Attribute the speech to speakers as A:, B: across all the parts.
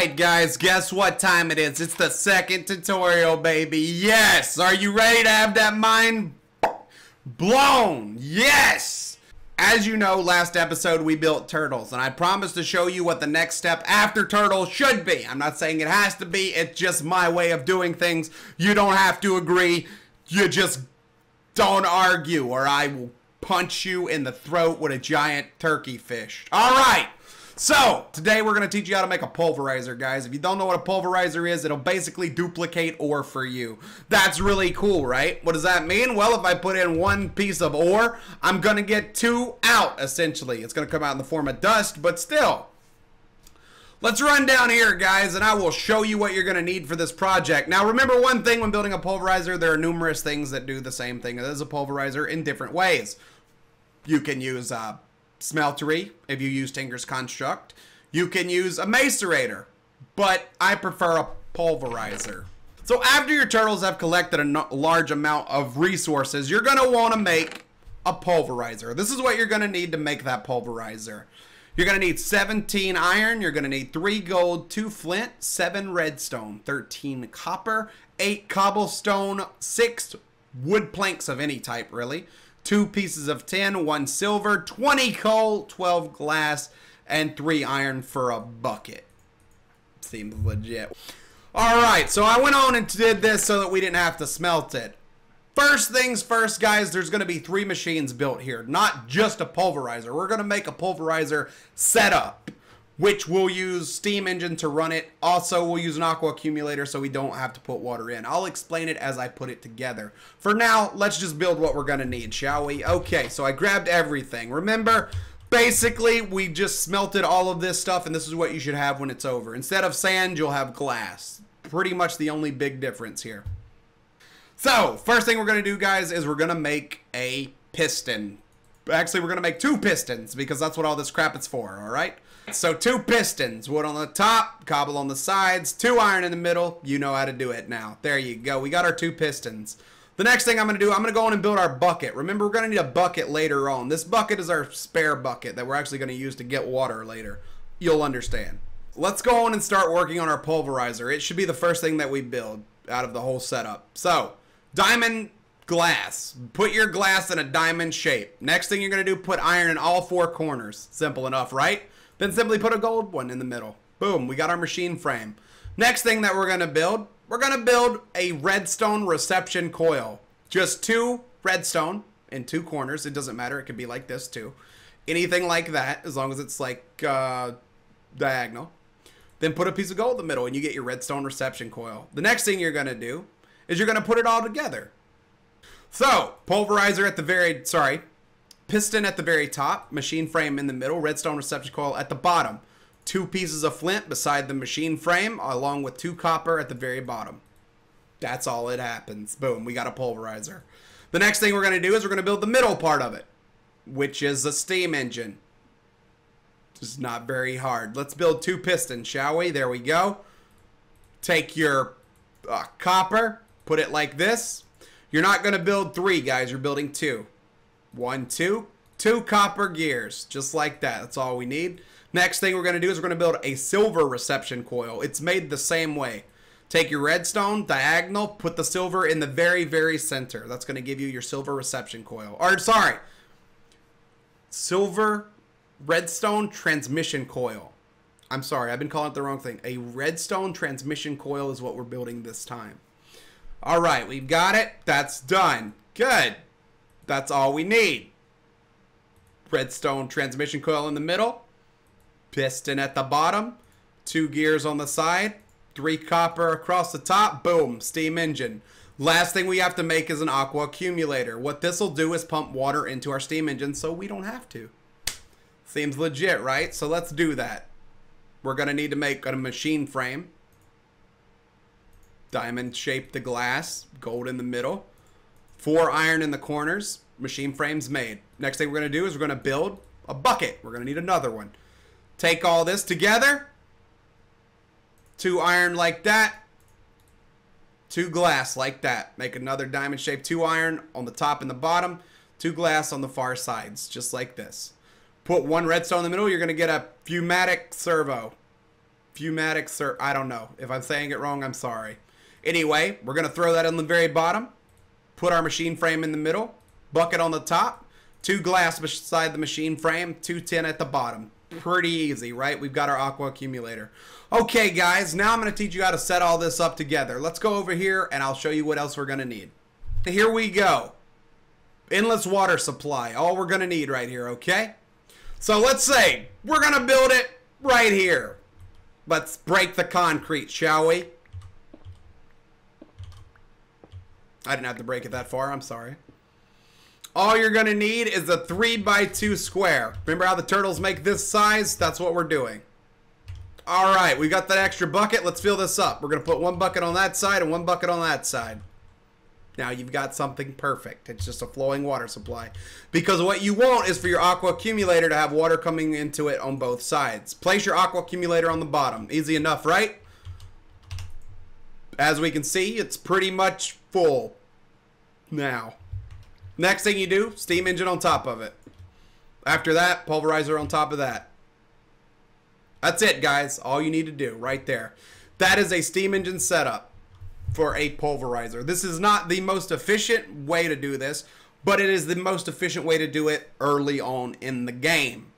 A: Alright guys, guess what time it is? It's the second tutorial, baby. Yes! Are you ready to have that mind blown? Yes! As you know, last episode we built turtles, and I promised to show you what the next step after turtles should be. I'm not saying it has to be, it's just my way of doing things. You don't have to agree, you just don't argue, or I will punch you in the throat with a giant turkey fish. Alright! So, today we're going to teach you how to make a pulverizer, guys. If you don't know what a pulverizer is, it'll basically duplicate ore for you. That's really cool, right? What does that mean? Well, if I put in one piece of ore, I'm going to get two out, essentially. It's going to come out in the form of dust, but still. Let's run down here, guys, and I will show you what you're going to need for this project. Now, remember one thing when building a pulverizer, there are numerous things that do the same thing as a pulverizer in different ways. You can use smeltery if you use Tinker's Construct. You can use a macerator, but I prefer a pulverizer. So after your turtles have collected a large amount of resources, you're going to want to make a pulverizer. This is what you're going to need to make that pulverizer. You're going to need 17 iron, you're going to need 3 gold, 2 flint, 7 redstone, 13 copper, 8 cobblestone, 6 wood planks of any type, really. 2 pieces of tin, 1 silver, 20 coal, 12 glass, and 3 iron for a bucket. Seems legit. Alright, so I went on and did this so that we didn't have to smelt it. First things first, guys, there's going to be 3 machines built here. Not just a pulverizer. We're going to make a pulverizer setup, which we'll use steam engine to run it. Also, we'll use an aqua accumulator so we don't have to put water in. I'll explain it as I put it together. For now, let's just build what we're going to need, shall we? Okay, so I grabbed everything. Remember, basically, we just smelted all of this stuff, and this is what you should have when it's over. Instead of sand, you'll have glass. Pretty much the only big difference here. So, first thing we're going to do, guys, is we're going to make a piston. Actually, we're going to make 2 pistons because that's what all this crap is for, all right? So 2 pistons, wood on the top, cobble on the sides, 2 iron in the middle. You know how to do it now. There you go. We got our 2 pistons. The next thing I'm going to do, I'm going to go in and build our bucket. Remember, we're going to need a bucket later on. This bucket is our spare bucket that we're actually going to use to get water later. You'll understand. Let's go on and start working on our pulverizer. It should be the first thing that we build out of the whole setup. So, diamond glass. Put your glass in a diamond shape. Next thing you're going to do, put iron in all 4 corners. Simple enough, right? Then simply put a gold one in the middle. Boom, we got our machine frame. Next thing that we're going to build a redstone reception coil. Just 2 redstone in 2 corners. It doesn't matter. It could be like this too. Anything like that, as long as it's like diagonal. Then put a piece of gold in the middle and you get your redstone reception coil. The next thing you're going to do is you're going to put it all together. So, pulverizer at the piston at the very top, machine frame in the middle, redstone reception coil at the bottom. 2 pieces of flint beside the machine frame, along with 2 copper at the very bottom. That's all it happens. Boom, we got a pulverizer. The next thing we're going to do is we're going to build the middle part of it, which is a steam engine. It's not very hard. Let's build 2 pistons, shall we? There we go. Take your copper, put it like this. You're not going to build 3, guys. You're building 2. 1, 2. 2 copper gears. Just like that. That's all we need. Next thing we're going to do is we're going to build a silver reception coil. It's made the same way. Take your redstone, diagonal, put the silver in the very, very center. That's going to give you your silver reception coil. Or, sorry. Silver redstone transmission coil. I'm sorry. I've been calling it the wrong thing. A redstone transmission coil is what we're building this time. Alright, we've got it. That's done. Good. That's all we need. Redstone transmission coil in the middle. Piston at the bottom. 2 gears on the side. 3 copper across the top. Boom. Steam engine. Last thing we have to make is an aqua accumulator. What this will do is pump water into our steam engine so we don't have to. Seems legit, right? So let's do that. We're going to need to make a machine frame. Diamond shaped the glass, gold in the middle, 4 iron in the corners, machine frames made. Next thing we're going to do is we're going to build a bucket. We're going to need another one. Take all this together, 2 iron like that, 2 glass like that. Make another diamond shaped 2 iron on the top and the bottom, 2 glass on the far sides, just like this. Put 1 redstone in the middle, you're going to get a pneumatic servo. Fumatics, or I don't know. If I'm saying it wrong, I'm sorry. Anyway, we're going to throw that on the very bottom. Put our machine frame in the middle. Bucket on the top. 2 glass beside the machine frame. 2 tin at the bottom. Pretty easy, right? We've got our aqua accumulator. Okay, guys, now I'm going to teach you how to set all this up together. Let's go over here, and I'll show you what else we're going to need. Here we go. Endless water supply. All we're going to need right here, okay? So let's say we're going to build it right here. Let's break the concrete, shall we? I didn't have to break it that far. I'm sorry. All you're going to need is a 3x2 square. Remember how the turtles make this size? That's what we're doing. All right, we got that extra bucket. Let's fill this up. We're going to put 1 bucket on that side and 1 bucket on that side. Now you've got something perfect. It's just a flowing water supply. Because what you want is for your aqua accumulator to have water coming into it on both sides. Place your aqua accumulator on the bottom. Easy enough, right? As we can see, it's pretty much full now. Next thing you do, steam engine on top of it. After that, pulverizer on top of that. That's it, guys. All you need to do right there. That is a steam engine setup for a pulverizer. This is not the most efficient way to do this, but it is the most efficient way to do it early on in the game.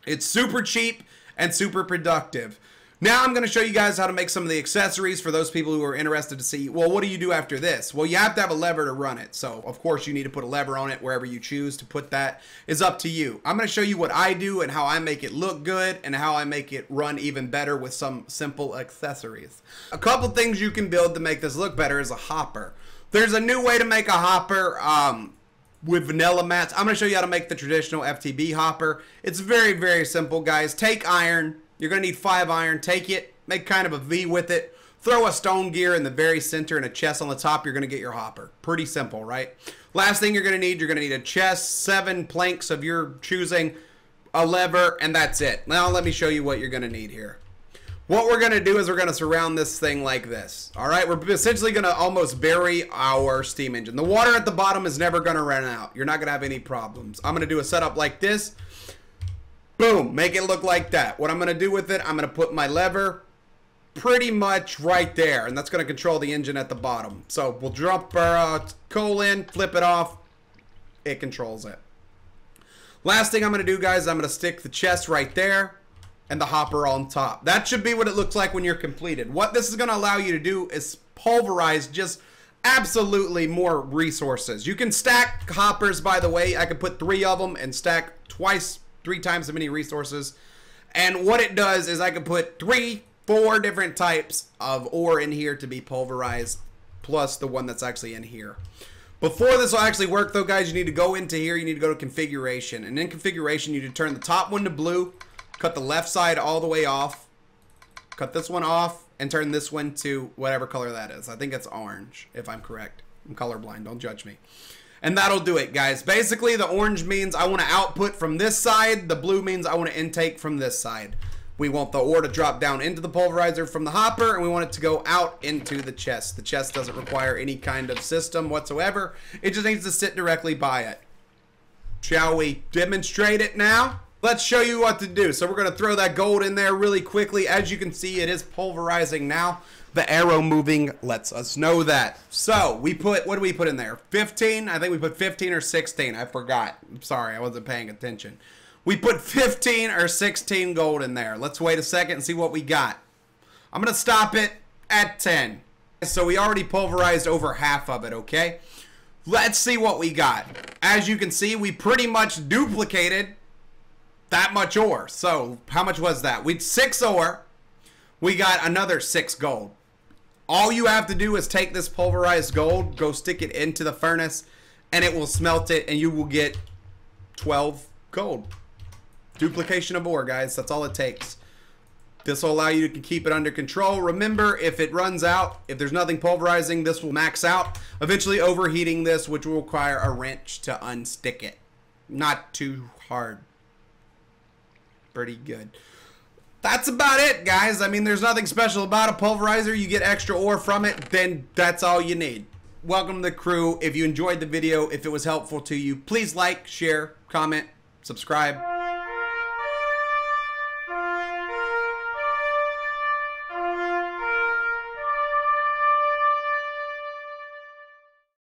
A: It's super cheap and super productive. Now I'm going to show you guys how to make some of the accessories for those people who are interested to see, well, what do you do after this? Well, you have to have a lever to run it. So, of course, you need to put a lever on it. Wherever you choose to put that is up to you. I'm going to show you what I do and how I make it look good and how I make it run even better with some simple accessories. A couple things you can build to make this look better is a hopper. There's a new way to make a hopper with vanilla mats. I'm going to show you how to make the traditional FTB hopper. It's very, very simple, guys. Take iron. You're going to need 5 iron. Take it, make kind of a V with it, throw a stone gear in the very center and a chest on the top. You're going to get your hopper. Pretty simple, right? Last thing you're going to need a chest, 7 planks of your choosing, a lever, and that's it. Now let me show you what you're going to need here. What we're going to do is we're going to surround this thing like this. All right, we're essentially going to almost bury our steam engine. The water at the bottom is never going to run out. You're not going to have any problems. I'm going to do a setup like this. Boom, make it look like that. What I'm going to do with it, I'm going to put my lever pretty much right there, and that's going to control the engine at the bottom. So we'll drop our coal in, flip it off, it controls it. Last thing I'm going to do, guys, I'm going to stick the chest right there and the hopper on top. That should be what it looks like when you're completed. What this is going to allow you to do is pulverize just absolutely more resources. You can stack hoppers, by the way. I could put 3 of them and stack 3 times as many resources. And what it does is I can put 3, 4 different types of ore in here to be pulverized, plus the one that's actually in here. Before this will actually work, though, guys, you need to go into here. You need to go to configuration. And in configuration, you need to turn the top one to blue, cut the left side all the way off, cut this one off, and turn this one to whatever color that is. I think it's orange, if I'm correct. I'm colorblind. Don't judge me. And that'll do it, guys. Basically, the orange means I want to output from this side. The blue means I want to intake from this side. We want the ore to drop down into the pulverizer from the hopper, and we want it to go out into the chest. The chest doesn't require any kind of system whatsoever. It just needs to sit directly by it. Shall we demonstrate it now? Let's show you what to do. So we're going to throw that gold in there really quickly. As you can see, it is pulverizing now. The arrow moving lets us know that. So we put, what do we put in there? 15? I think we put 15 or 16. I forgot. I'm sorry, I wasn't paying attention. We put 15 or 16 gold in there. Let's wait a second and see what we got. I'm going to stop it at 10. So we already pulverized over half of it, okay? Let's see what we got. As you can see, we pretty much duplicated that much ore. So how much was that? We 6 ore. We got another 6 gold. All you have to do is take this pulverized gold, go stick it into the furnace, and it will smelt it, and you will get 12 gold. Duplication of ore, guys. That's all it takes. This will allow you to keep it under control. Remember, if it runs out, if there's nothing pulverizing, this will max out, eventually overheating this, which will require a wrench to unstick it. Not too hard. Pretty good. That's about it, guys. I mean, there's nothing special about a pulverizer. You get extra ore from it, then that's all you need. Welcome to the crew. If you enjoyed the video, if it was helpful to you, please like, share, comment, subscribe.